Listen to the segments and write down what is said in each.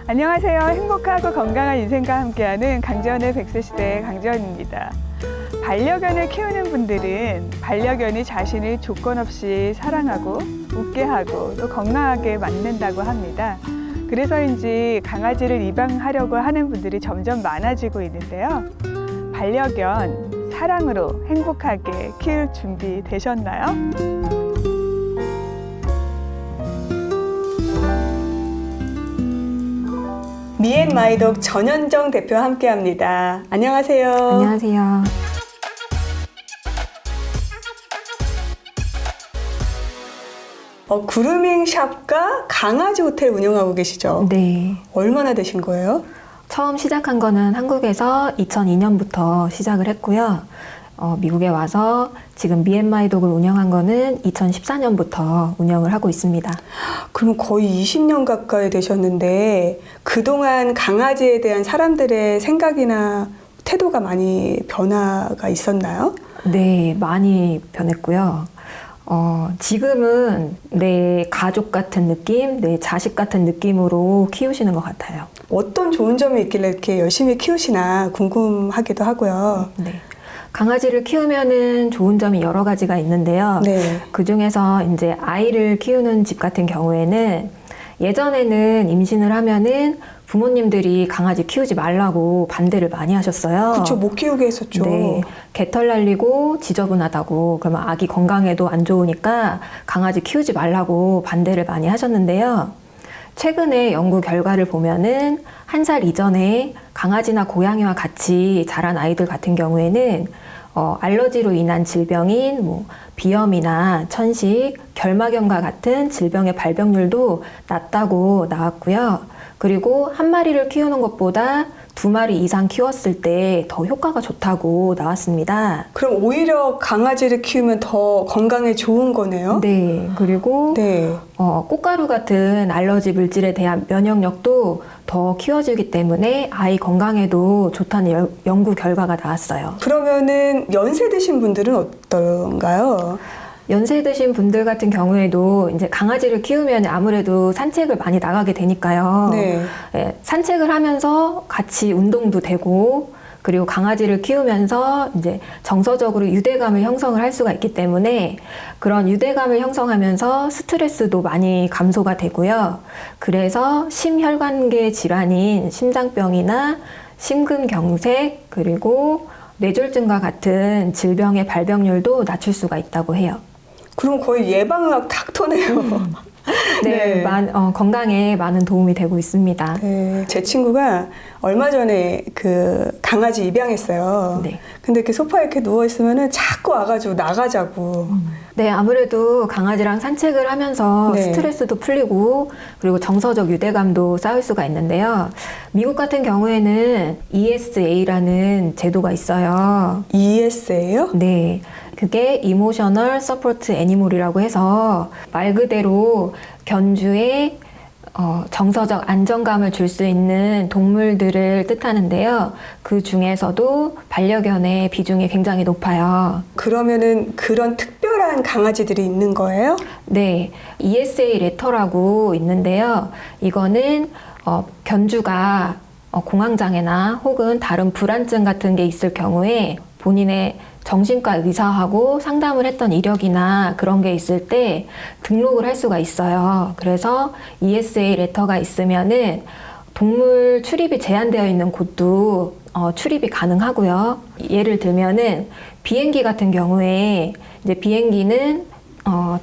안녕하세요. 행복하고 건강한 인생과 함께하는 강지연의 100세시대 강지연입니다. 반려견을 키우는 분들은 반려견이 자신을 조건 없이 사랑하고 웃게 하고 또 건강하게 만든다고 합니다. 그래서인지 강아지를 입양하려고 하는 분들이 점점 많아지고 있는데요. 반려견 사랑으로 행복하게 키울 준비 되셨나요? 미앤마이독 전현정 대표와 함께합니다. 안녕하세요. 안녕하세요. 그루밍 샵과 강아지 호텔 운영하고 계시죠? 네. 얼마나 되신 거예요? 처음 시작한 거는 한국에서 2002년부터 시작을 했고요. 미국에 와서 지금 미앤마이독을 운영한 거는 2014년부터 운영을 하고 있습니다. 그럼 거의 20년 가까이 되셨는데 그동안 강아지에 대한 사람들의 생각이나 태도가 많이 변화가 있었나요? 네, 많이 변했고요. 지금은 내 가족 같은 느낌, 내 자식 같은 느낌으로 키우시는 것 같아요. 어떤 좋은 점이 있길래 이렇게 열심히 키우시나 궁금하기도 하고요. 네. 강아지를 키우면은 좋은 점이 여러 가지가 있는데요. 네. 그 중에서 이제 아이를 키우는 집 같은 경우에는 예전에는 임신을 하면은 부모님들이 강아지 키우지 말라고 반대를 많이 하셨어요. 그렇죠. 못 키우게 했었죠. 네. 개털 날리고 지저분하다고, 그러면 아기 건강에도 안 좋으니까 강아지 키우지 말라고 반대를 많이 하셨는데요. 최근에 연구 결과를 보면은 1살 이전에 강아지나 고양이와 같이 자란 아이들 같은 경우에는 알러지로 인한 질병인 비염이나 천식, 결막염과 같은 질병의 발병률도 낮다고 나왔고요. 그리고 한 마리를 키우는 것보다 2마리 이상 키웠을 때 더 효과가 좋다고 나왔습니다. 그럼 오히려 강아지를 키우면 더 건강에 좋은 거네요? 네. 그리고 네. 꽃가루 같은 알러지 물질에 대한 면역력도 더 키워지기 때문에 아이 건강에도 좋다는 연구 결과가 나왔어요. 그러면은 연세 드신 분들은 어떤가요? 연세 드신 분들 같은 경우에도 이제 강아지를 키우면 아무래도 산책을 많이 나가게 되니까요. 네. 예, 산책을 하면서 같이 운동도 되고, 그리고 강아지를 키우면서 이제 정서적으로 유대감을 형성을 할 수가 있기 때문에 그런 유대감을 형성하면서 스트레스도 많이 감소가 되고요. 그래서 심혈관계 질환인 심장병이나 심근경색, 그리고 뇌졸중과 같은 질병의 발병률도 낮출 수가 있다고 해요. 그럼 거의 예방의학 닥터네요. 네, 건강에 많은 도움이 되고 있습니다. 네, 제 친구가 얼마 전에 그 강아지 입양했어요. 네. 근데 이렇게 소파에 이렇게 누워있으면은 자꾸 와가지고 나가자고. 네, 아무래도 강아지랑 산책을 하면서 네. 스트레스도 풀리고, 그리고 정서적 유대감도 쌓을 수가 있는데요. 미국 같은 경우에는 ESA라는 제도가 있어요. ES예요? 네, 그게 Emotional Support Animal이라고 해서 말 그대로 견주에 정서적 안정감을 줄 수 있는 동물들을 뜻하는데요. 그 중에서도 반려견의 비중이 굉장히 높아요. 그러면은 그런 특별한 강아지들이 있는 거예요? 네, ESA 레터라고 있는데요. 이거는 견주가 공황장애나 혹은 다른 불안증 같은 게 있을 경우에 본인의 정신과 의사하고 상담을 했던 이력이나 그런 게 있을 때 등록을 할 수가 있어요. 그래서 ESA 레터가 있으면은 동물 출입이 제한되어 있는 곳도 출입이 가능하고요. 예를 들면은 비행기 같은 경우에 이제 비행기는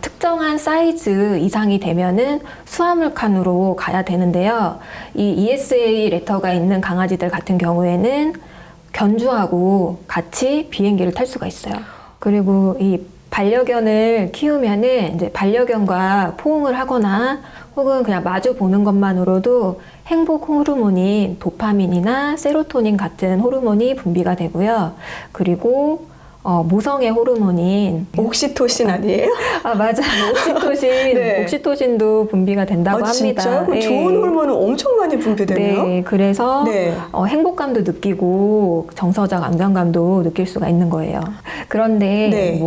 특정한 사이즈 이상이 되면은 수화물 칸으로 가야 되는데요. 이 ESA 레터가 있는 강아지들 같은 경우에는 견주하고 같이 비행기를 탈 수가 있어요. 그리고 이 반려견을 키우면은 이제 반려견과 포옹을 하거나 혹은 그냥 마주 보는 것만으로도 행복 호르몬인 도파민이나 세로토닌 같은 호르몬이 분비가 되고요. 그리고 모성의 호르몬인 옥시토신 아니에요? 아, 맞아요. 옥시토신, 네. 옥시토신도 분비가 된다고 합니다. 진짜요? 그럼 좋은 호르몬은 엄청 많이 분비되네요? 네, 그래서 네. 행복감도 느끼고 정서적 안정감도 느낄 수가 있는 거예요. 그런데 네.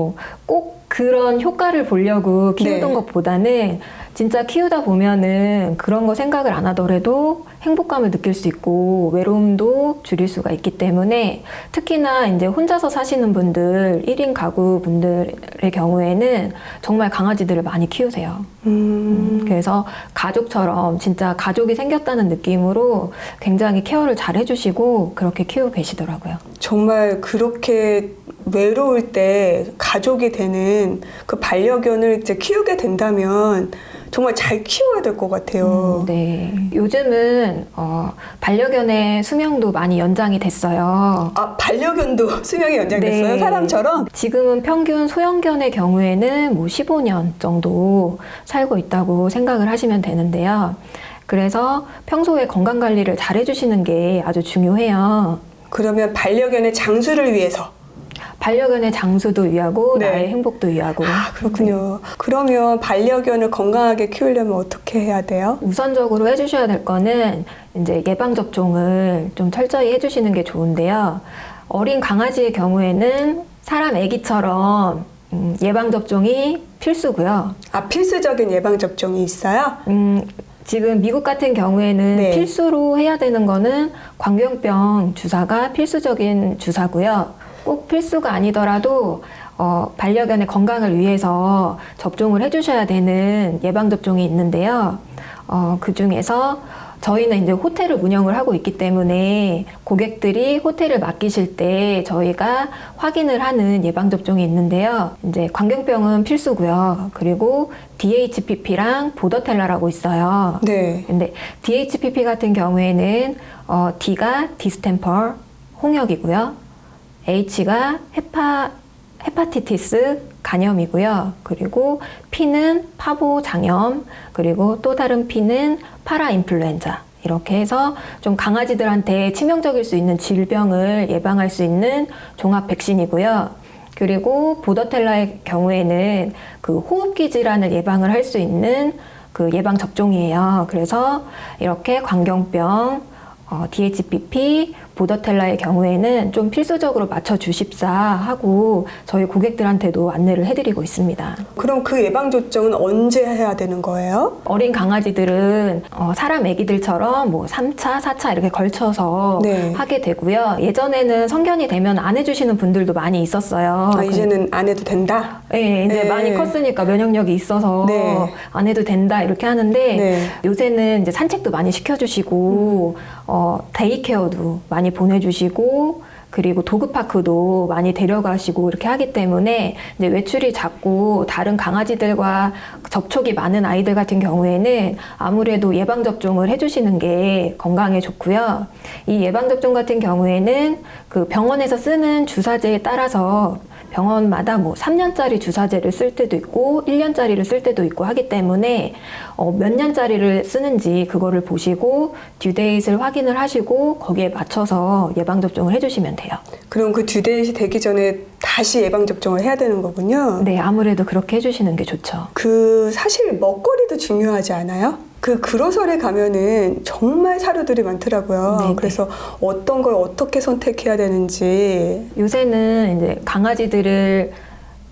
꼭 그런 효과를 보려고 키우던 네. 것보다는 진짜 키우다 보면은 그런 거 생각을 안 하더라도 행복감을 느낄 수 있고 외로움도 줄일 수가 있기 때문에 특히나 이제 혼자서 사시는 분들, 1인 가구 분들의 경우에는 정말 강아지들을 많이 키우세요. 그래서 가족처럼 진짜 가족이 생겼다는 느낌으로 굉장히 케어를 잘 해주시고 그렇게 키우고 계시더라고요. 정말 그렇게 외로울 때 가족이 되는 그 반려견을 이제 키우게 된다면 정말 잘 키워야 될 것 같아요. 네. 요즘은 반려견의 수명도 많이 연장이 됐어요. 아, 반려견도 수명이 연장됐어요? 네. 사람처럼? 지금은 평균 소형견의 경우에는 뭐 15년 정도 살고 있다고 생각을 하시면 되는데요. 그래서 평소에 건강 관리를 잘 해주시는 게 아주 중요해요. 그러면 반려견의 장수를 위해서. 반려견의 장수도 위하고 네. 나의 행복도 위하고. 아, 그렇군요. 그러면 반려견을 건강하게 키우려면 어떻게 해야 돼요? 우선적으로 해주셔야 될 거는 이제 예방접종을 좀 철저히 해주시는 게 좋은데요. 어린 강아지의 경우에는 사람 애기처럼 예방접종이 필수고요. 아, 필수적인 예방접종이 있어요? 지금 미국 같은 경우에는 네. 필수로 해야 되는 거는 광견병 주사가 필수적인 주사고요. 꼭 필수가 아니더라도 반려견의 건강을 위해서 접종을 해주셔야 되는 예방접종이 있는데요. 그 중에서 저희는 이제 호텔을 운영을 하고 있기 때문에 고객들이 호텔을 맡기실 때 저희가 확인을 하는 예방접종이 있는데요. 이제 광견병은 필수고요. 그리고 DHPP랑 보더텔라라고 있어요. 네. 근데 DHPP 같은 경우에는 D가 디스템퍼, 홍역이고요. H가 헤파티티스 간염이고요. 그리고 P는 파보 장염, 그리고 또 다른 P는 파라인플루엔자. 이렇게 해서 좀 강아지들한테 치명적일 수 있는 질병을 예방할 수 있는 종합 백신이고요. 그리고 보더텔라의 경우에는 그 호흡기 질환을 예방을 할 수 있는 그 예방 접종이에요. 그래서 이렇게 광견병, DHPP, 보더텔라의 경우에는 좀 필수적으로 맞춰주십사 하고 저희 고객들한테도 안내를 해드리고 있습니다. 그럼 그 예방접종은 언제 해야 되는 거예요? 어린 강아지들은 사람 애기들처럼 뭐 3차, 4차 이렇게 걸쳐서 네. 하게 되고요. 예전에는 성견이 되면 안 해주시는 분들도 많이 있었어요. 아, 이제는 안 해도 된다? 네, 이제 네. 많이 컸으니까 면역력이 있어서 네. 안 해도 된다 이렇게 하는데 네. 요새는 이제 산책도 많이 시켜주시고 데이케어도 많이 보내주시고 그리고 도그파크도 많이 데려가시고 이렇게 하기 때문에 이제 외출이 잦고 다른 강아지들과 접촉이 많은 아이들 같은 경우에는 아무래도 예방접종을 해주시는 게 건강에 좋고요. 이 예방접종 같은 경우에는 그 병원에서 쓰는 주사제에 따라서 병원마다 뭐 3년짜리 주사제를 쓸 때도 있고 1년짜리를 쓸 때도 있고 하기 때문에 몇 년짜리를 쓰는지 그거를 보시고 듀데이트를 확인을 하시고 거기에 맞춰서 예방접종을 해주시면 돼요. 그럼 그 듀데이트 되기 전에 다시 예방접종을 해야 되는 거군요? 네, 아무래도 그렇게 해주시는 게 좋죠. 그 사실 먹거리도 중요하지 않아요? 그 그로서리 가면은 정말 사료들이 많더라고요. 네네. 그래서 어떤 걸 어떻게 선택해야 되는지. 요새는 이제 강아지들을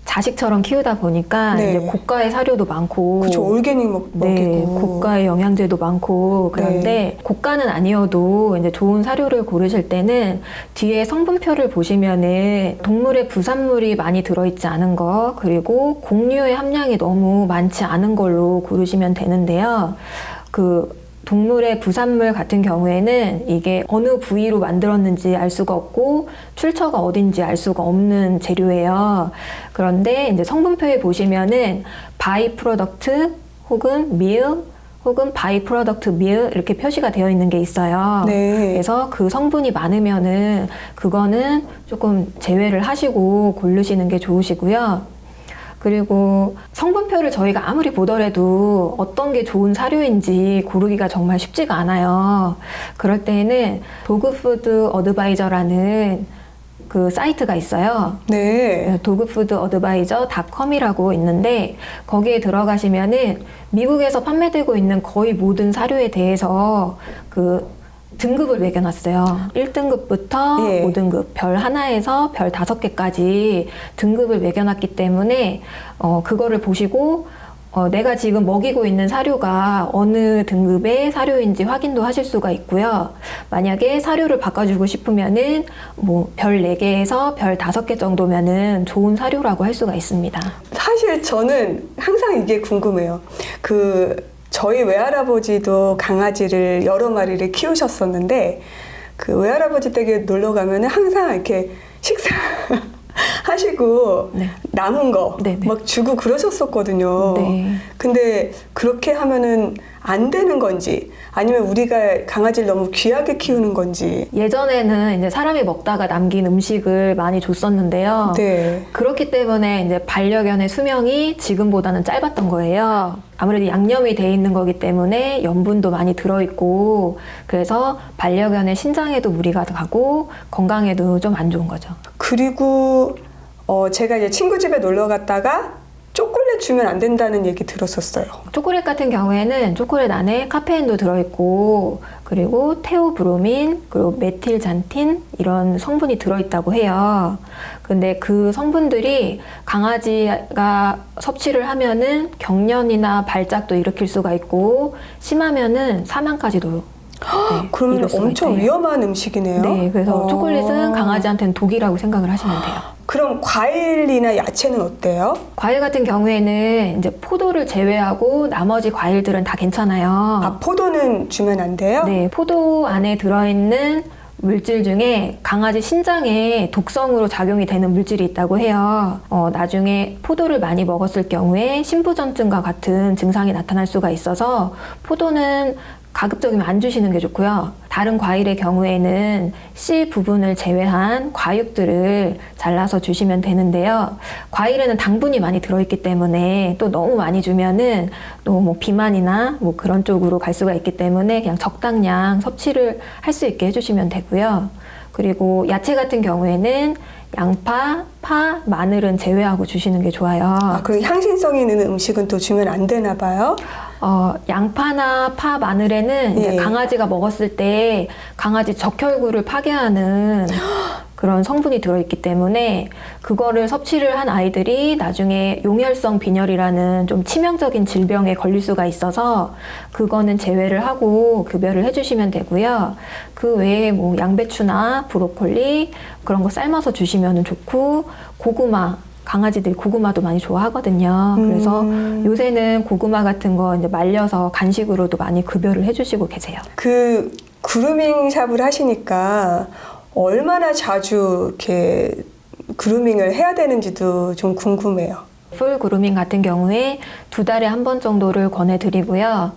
자식처럼 키우다 보니까 네. 이제 고가의 사료도 많고 그쵸, 올게닉 먹이고. 네, 고가의 영양제도 많고 그런데 네. 고가는 아니어도 이제 좋은 사료를 고르실 때는 뒤에 성분표를 보시면은 동물의 부산물이 많이 들어있지 않은 거 그리고 곡류의 함량이 너무 많지 않은 걸로 고르시면 되는데요. 그 동물의 부산물 같은 경우에는 이게 어느 부위로 만들었는지 알 수가 없고 출처가 어딘지 알 수가 없는 재료예요. 그런데 이제 성분표에 보시면은 바이 프로덕트 혹은 밀 혹은 바이 프로덕트 밀 이렇게 표시가 되어 있는 게 있어요. 네. 그래서 그 성분이 많으면은 그거는 조금 제외를 하시고 고르시는 게 좋으시고요. 그리고 성분표를 저희가 아무리 보더라도 어떤 게 좋은 사료인지 고르기가 정말 쉽지가 않아요. 그럴 때에는 도그푸드 어드바이저라는 그 사이트가 있어요. 네. dogfoodadvisor.com이라고 있는데 거기에 들어가시면은 미국에서 판매되고 있는 거의 모든 사료에 대해서 그 등급을 매겨놨어요. 1등급부터 예. 5등급, 별 하나에서 별 5개까지 등급을 매겨놨기 때문에 그거를 보시고 내가 지금 먹이고 있는 사료가 어느 등급의 사료인지 확인도 하실 수가 있고요. 만약에 사료를 바꿔주고 싶으면은 뭐 별 4개에서 별 5개 정도면은 좋은 사료라고 할 수가 있습니다. 사실 저는 항상 이게 궁금해요. 저희 외할아버지도 강아지를 여러 마리를 키우셨었는데 그 외할아버지 댁에 놀러 가면은 항상 이렇게 식사 하시고 네. 남은 거 막 주고 그러셨었거든요. 네. 근데 그렇게 하면은 안 되는 건지 아니면 우리가 강아지를 너무 귀하게 키우는 건지. 예전에는 이제 사람이 먹다가 남긴 음식을 많이 줬었는데요. 네. 그렇기 때문에 이제 반려견의 수명이 지금보다는 짧았던 거예요. 아무래도 양념이 돼 있는 거기 때문에 염분도 많이 들어있고 그래서 반려견의 신장에도 무리가 가고 건강에도 좀 안 좋은 거죠. 그리고 제가 이제 친구 집에 놀러 갔다가 초콜릿 주면 안 된다는 얘기 들었었어요. 초콜릿 같은 경우에는 초콜릿 안에 카페인도 들어있고 그리고 테오브로민 그리고 메틸잔틴 이런 성분이 들어있다고 해요. 근데 그 성분들이 강아지가 섭취를 하면은 경련이나 발작도 일으킬 수가 있고 심하면은 사망까지도 그러면 이룰 수가 엄청 있대요. 위험한 음식이네요. 네, 그래서 초콜릿은 강아지한테는 독이라고 생각을 하시면 돼요. 그럼 과일이나 야채는 어때요? 과일 같은 경우에는 이제 포도를 제외하고 나머지 과일들은 다 괜찮아요. 아, 포도는 주면 안 돼요? 네, 포도 안에 들어있는 물질 중에 강아지 신장에 독성으로 작용이 되는 물질이 있다고 해요. 나중에 포도를 많이 먹었을 경우에 심부전증과 같은 증상이 나타날 수가 있어서 포도는 가급적이면 안 주시는 게 좋고요. 다른 과일의 경우에는 씨 부분을 제외한 과육들을 잘라서 주시면 되는데요. 과일에는 당분이 많이 들어있기 때문에 또 너무 많이 주면은 또 뭐 비만이나 뭐 그런 쪽으로 갈 수가 있기 때문에 그냥 적당량 섭취를 할 수 있게 해주시면 되고요. 그리고 야채 같은 경우에는 양파, 파, 마늘은 제외하고 주시는 게 좋아요. 아, 그럼 향신성이 있는 음식은 또 주면 안 되나 봐요? 양파나 파, 마늘에는 이제 예. 강아지가 먹었을 때 강아지 적혈구를 파괴하는 그런 성분이 들어있기 때문에 그거를 섭취를 한 아이들이 나중에 용혈성 빈혈이라는 좀 치명적인 질병에 걸릴 수가 있어서 그거는 제외를 하고 급여를 해주시면 되고요. 그 외에 뭐 양배추나 브로콜리 그런 거 삶아서 주시면 좋고 고구마 강아지들이 고구마도 많이 좋아하거든요. 그래서 요새는 고구마 같은 거 이제 말려서 간식으로도 많이 급여를 해주시고 계세요. 그 그루밍 샵을 하시니까 얼마나 자주 이렇게 그루밍을 해야 되는지도 좀 궁금해요. 풀 그루밍 같은 경우에 2달에 한 번 정도를 권해드리고요.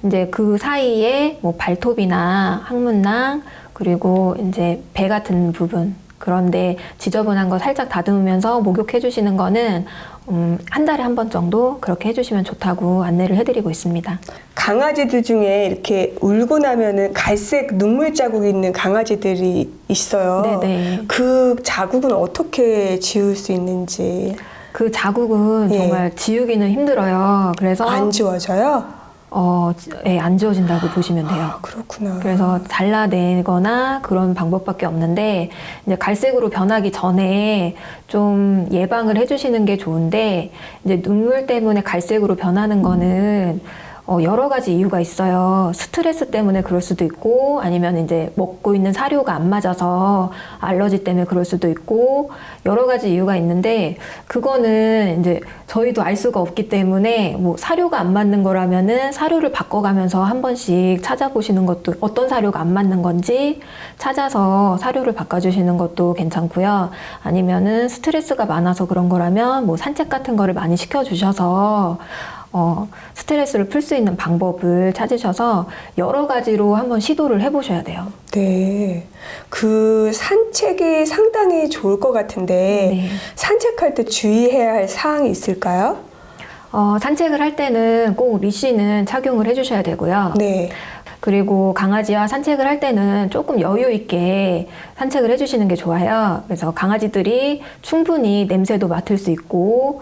이제 그 사이에 뭐 발톱이나 항문낭 그리고 이제 배 같은 부분 그런데 지저분한 거 살짝 다듬으면서 목욕해 주시는 거는 한 달에 한 번 정도 그렇게 해주시면 좋다고 안내를 해드리고 있습니다. 강아지들 중에 이렇게 울고 나면은 갈색 눈물 자국이 있는 강아지들이 있어요. 네네. 그 자국은 어떻게 지울 수 있는지. 그 자국은 예. 정말 지우기는 힘들어요. 그래서 안 지워져요? 안 지워진다고 보시면 돼요. 아, 그렇구나. 그래서 잘라내거나 그런 방법밖에 없는데 이제 갈색으로 변하기 전에 좀 예방을 해주시는 게 좋은데 이제 눈물 때문에 갈색으로 변하는 거는 여러 가지 이유가 있어요. 스트레스 때문에 그럴 수도 있고 아니면 이제 먹고 있는 사료가 안 맞아서 알러지 때문에 그럴 수도 있고 여러 가지 이유가 있는데 그거는 이제 저희도 알 수가 없기 때문에 뭐 사료가 안 맞는 거라면은 사료를 바꿔가면서 한 번씩 찾아보시는 것도 어떤 사료가 안 맞는 건지 찾아서 사료를 바꿔주시는 것도 괜찮고요. 아니면은 스트레스가 많아서 그런 거라면 뭐 산책 같은 거를 많이 시켜주셔서 스트레스를 풀 수 있는 방법을 찾으셔서 여러 가지로 한번 시도를 해보셔야 돼요. 네. 그 산책이 상당히 좋을 것 같은데 네. 산책할 때 주의해야 할 사항이 있을까요? 산책을 할 때는 꼭 리쉬는 착용을 해주셔야 되고요. 네. 그리고 강아지와 산책을 할 때는 조금 여유 있게 산책을 해주시는 게 좋아요. 그래서 강아지들이 충분히 냄새도 맡을 수 있고,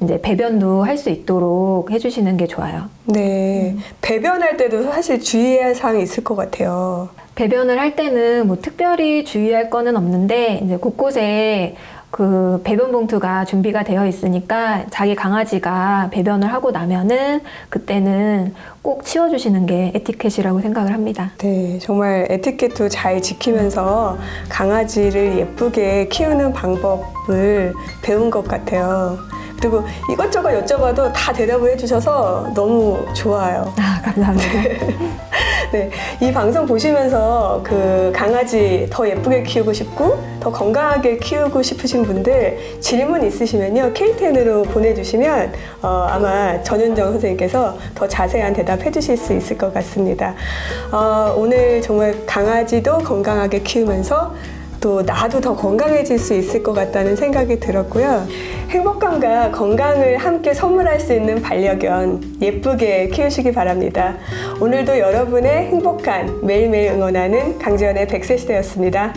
이제 배변도 할 수 있도록 해주시는 게 좋아요. 네. 배변할 때도 사실 주의해야 할 사항이 있을 것 같아요. 배변을 할 때는 뭐 특별히 주의할 거는 없는데, 이제 곳곳에 그 배변 봉투가 준비가 되어 있으니까 자기 강아지가 배변을 하고 나면은 그때는 꼭 치워주시는 게 에티켓이라고 생각을 합니다. 네, 정말 에티켓도 잘 지키면서 강아지를 예쁘게 키우는 방법을 배운 것 같아요. 그리고 이것저것 여쭤봐도 다 대답을 해주셔서 너무 좋아요. 아, 감사합니다. 네, 이 방송 보시면서 그 강아지 더 예쁘게 키우고 싶고 더 건강하게 키우고 싶으신 분들 질문 있으시면요 K10으로 보내주시면 아마 전윤정 선생님께서 더 자세한 대답 해주실 수 있을 것 같습니다. 오늘 정말 강아지도 건강하게 키우면서 또 나도 더 건강해질 수 있을 것 같다는 생각이 들었고요. 행복감과 건강을 함께 선물할 수 있는 반려견 예쁘게 키우시기 바랍니다. 오늘도 여러분의 행복한 매일매일 응원하는 강지연의 100세 시대였습니다.